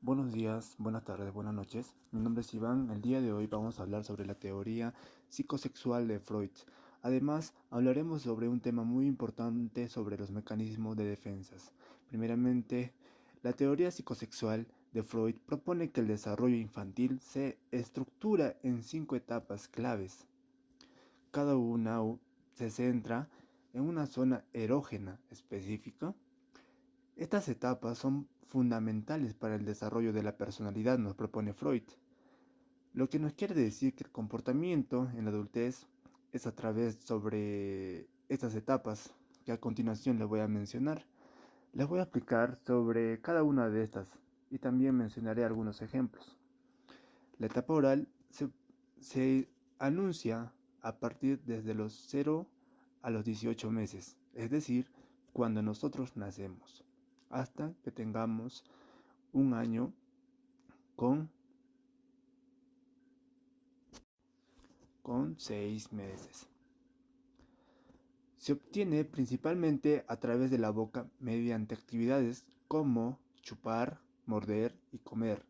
Buenos días, buenas tardes, buenas noches. Mi nombre es Iván. El día de hoy vamos a hablar sobre la teoría psicosexual de Freud. Además, hablaremos sobre un tema muy importante sobre los mecanismos de defensas. Primeramente, la teoría psicosexual de Freud propone que el desarrollo infantil se estructura en 5 etapas claves. Cada una se centra en una zona erógena específica. Estas etapas son fundamentales para el desarrollo de la personalidad, nos propone Freud, lo que nos quiere decir que el comportamiento en la adultez es a través sobre estas etapas que a continuación les voy a mencionar. Les voy a explicar sobre cada una de estas y también mencionaré algunos ejemplos. La etapa oral se anuncia a partir desde los 0 a los 18 meses, es decir, cuando nosotros nacemos, hasta que tengamos un año con, con 6 meses. Se obtiene principalmente a través de la boca mediante actividades como chupar, morder y comer.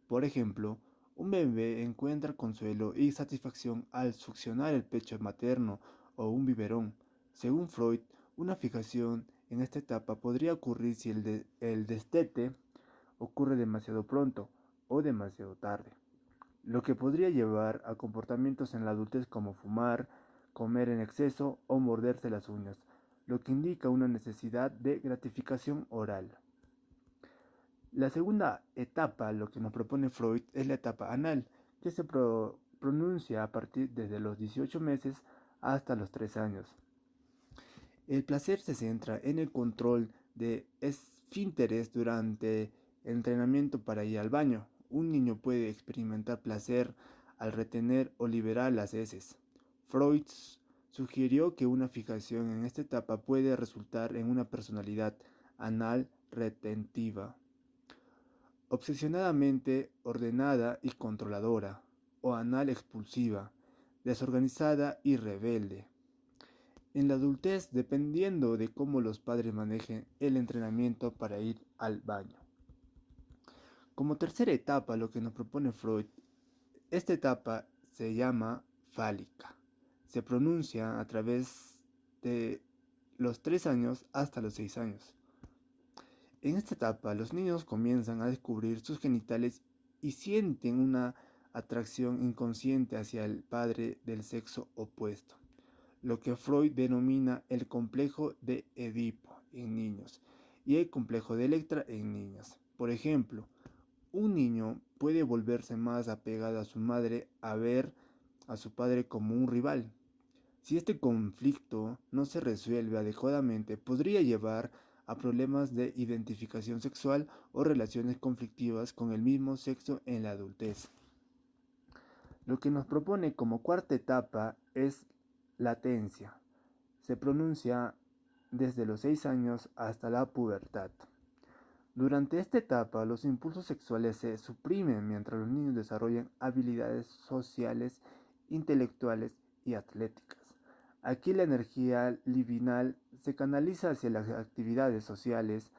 Por ejemplo, un bebé encuentra consuelo y satisfacción al succionar el pecho materno o un biberón. Según Freud, una fijación en esta etapa podría ocurrir si el destete ocurre demasiado pronto o demasiado tarde, lo que podría llevar a comportamientos en la adultez como fumar, comer en exceso o morderse las uñas, lo que indica una necesidad de gratificación oral. La segunda etapa, lo que nos propone Freud, es la etapa anal, que se pronuncia a partir desde los 18 meses hasta los 3 años. El placer se centra en el control de esfínteres durante el entrenamiento para ir al baño. Un niño puede experimentar placer al retener o liberar las heces. Freud sugirió que una fijación en esta etapa puede resultar en una personalidad anal retentiva, obsesionadamente ordenada y controladora, o anal expulsiva, desorganizada y rebelde. En la adultez, dependiendo de cómo los padres manejen el entrenamiento para ir al baño. Como tercera etapa, lo que nos propone Freud, esta etapa se llama fálica. Se pronuncia a través de los 3 años hasta los 6 años. En esta etapa, los niños comienzan a descubrir sus genitales y sienten una atracción inconsciente hacia el padre del sexo opuesto, lo que Freud denomina el complejo de Edipo en niños y el complejo de Electra en niñas. Por ejemplo, un niño puede volverse más apegado a su madre a ver a su padre como un rival. Si este conflicto no se resuelve adecuadamente, podría llevar a problemas de identificación sexual o relaciones conflictivas con el mismo sexo en la adultez. Lo que nos propone como cuarta etapa es latencia. Se pronuncia desde los 6 años hasta la pubertad. Durante esta etapa, los impulsos sexuales se suprimen mientras los niños desarrollan habilidades sociales, intelectuales y atléticas. Aquí la energía libidinal se canaliza hacia las actividades sociales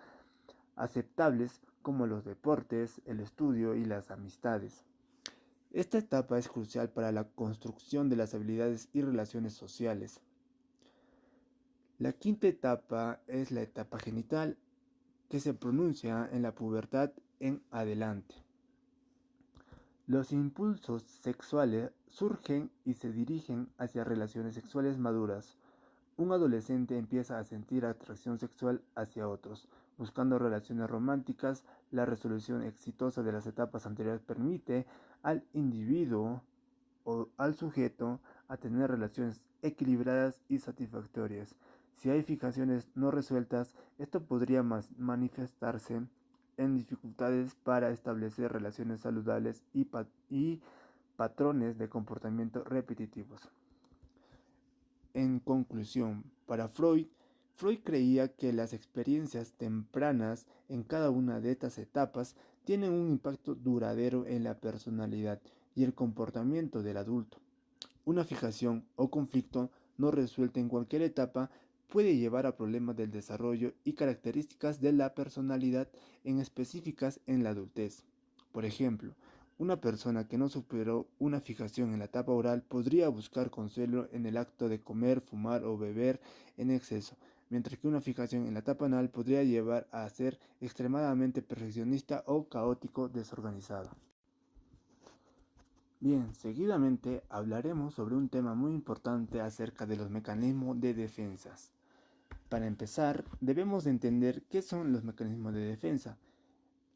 aceptables como los deportes, el estudio y las amistades. Esta etapa es crucial para la construcción de las habilidades y relaciones sociales. La quinta etapa es la etapa genital, que se pronuncia en la pubertad en adelante. Los impulsos sexuales surgen y se dirigen hacia relaciones sexuales maduras. Un adolescente empieza a sentir atracción sexual hacia otros, buscando relaciones románticas. La resolución exitosa de las etapas anteriores permite al individuo o al sujeto a tener relaciones equilibradas y satisfactorias. Si hay fijaciones no resueltas, esto podría manifestarse en dificultades para establecer relaciones saludables y patrones de comportamiento repetitivos. En conclusión, para Freud creía que las experiencias tempranas en cada una de estas etapas tienen un impacto duradero en la personalidad y el comportamiento del adulto. Una fijación o conflicto no resuelto en cualquier etapa puede llevar a problemas del desarrollo y características de la personalidad en específicas en la adultez. Por ejemplo, una persona que no superó una fijación en la etapa oral podría buscar consuelo en el acto de comer, fumar o beber en exceso, mientras que una fijación en la etapa anal podría llevar a ser extremadamente perfeccionista o caótico desorganizado. Bien, seguidamente hablaremos sobre un tema muy importante acerca de los mecanismos de defensas. Para empezar, debemos entender qué son los mecanismos de defensa.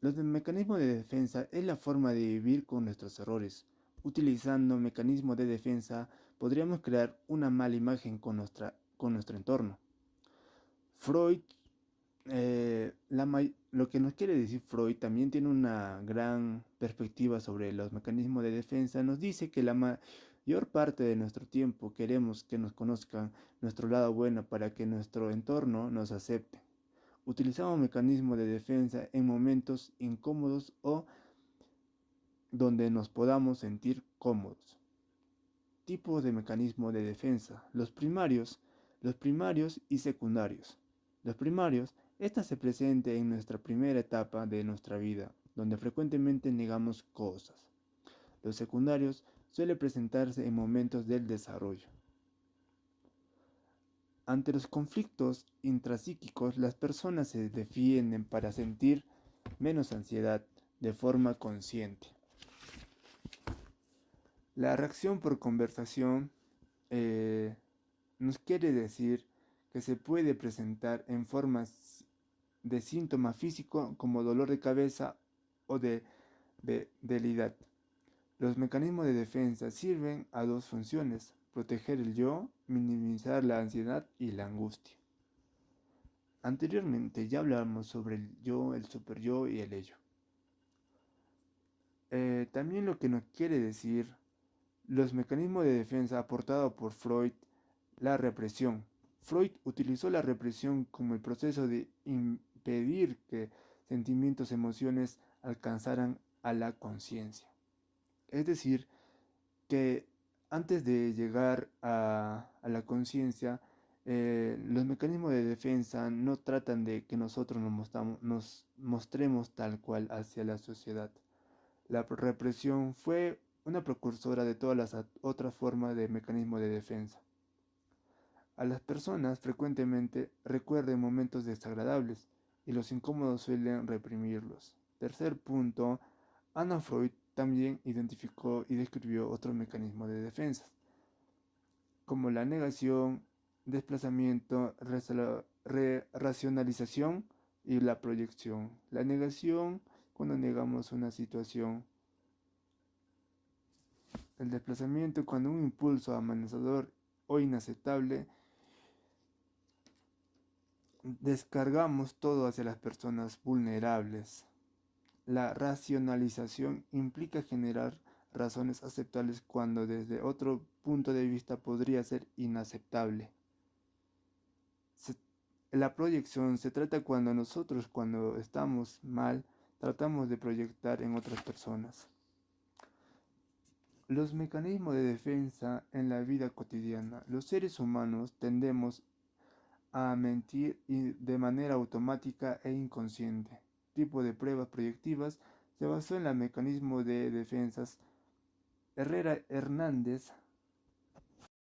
Los mecanismos de defensa es la forma de vivir con nuestros errores. Utilizando mecanismos de defensa, podríamos crear una mala imagen con nuestro entorno. Freud, lo que nos quiere decir Freud también tiene una gran perspectiva sobre los mecanismos de defensa. Nos dice que la mayor parte de nuestro tiempo queremos que nos conozcan nuestro lado bueno para que nuestro entorno nos acepte. Utilizamos mecanismos de defensa en momentos incómodos o donde nos podamos sentir cómodos. Tipos de mecanismos de defensa. Los primarios y secundarios. Los primarios, esta se presenta en nuestra primera etapa de nuestra vida, donde frecuentemente negamos cosas. Los secundarios suele presentarse en momentos del desarrollo. Ante los conflictos intrapsíquicos, las personas se defienden para sentir menos ansiedad de forma consciente. La reacción por conversación nos quiere decir que se puede presentar en formas de síntoma físico como dolor de cabeza o de debilidad. Los mecanismos de defensa sirven a dos funciones: proteger el yo, minimizar la ansiedad y la angustia. Anteriormente ya hablamos sobre el yo, el superyo y el ello. También lo que nos quiere decir los mecanismos de defensa aportados por Freud, la represión. Freud utilizó la represión como el proceso de impedir que sentimientos, emociones alcanzaran a la conciencia. Es decir, que antes de llegar a la conciencia, los mecanismos de defensa no tratan de que nosotros nos mostremos tal cual hacia la sociedad. La represión fue una precursora de todas las otras formas de mecanismo de defensa. A las personas frecuentemente recuerdan momentos desagradables y los incómodos suelen reprimirlos. Tercer punto, Anna Freud también identificó y describió otros mecanismos de defensa, como la negación, desplazamiento, racionalización y la proyección. La negación, cuando negamos una situación. El desplazamiento, cuando un impulso amenazador o inaceptable descargamos todo hacia las personas vulnerables. La racionalización implica generar razones aceptables cuando desde otro punto de vista podría ser inaceptable. La proyección se trata cuando nosotros, cuando estamos mal, tratamos de proyectar en otras personas. Los mecanismos de defensa en la vida cotidiana. Los seres humanos tendemos a mentir de manera automática e inconsciente. Tipo de pruebas proyectivas se basó en el mecanismo de defensas. Herrera Hernández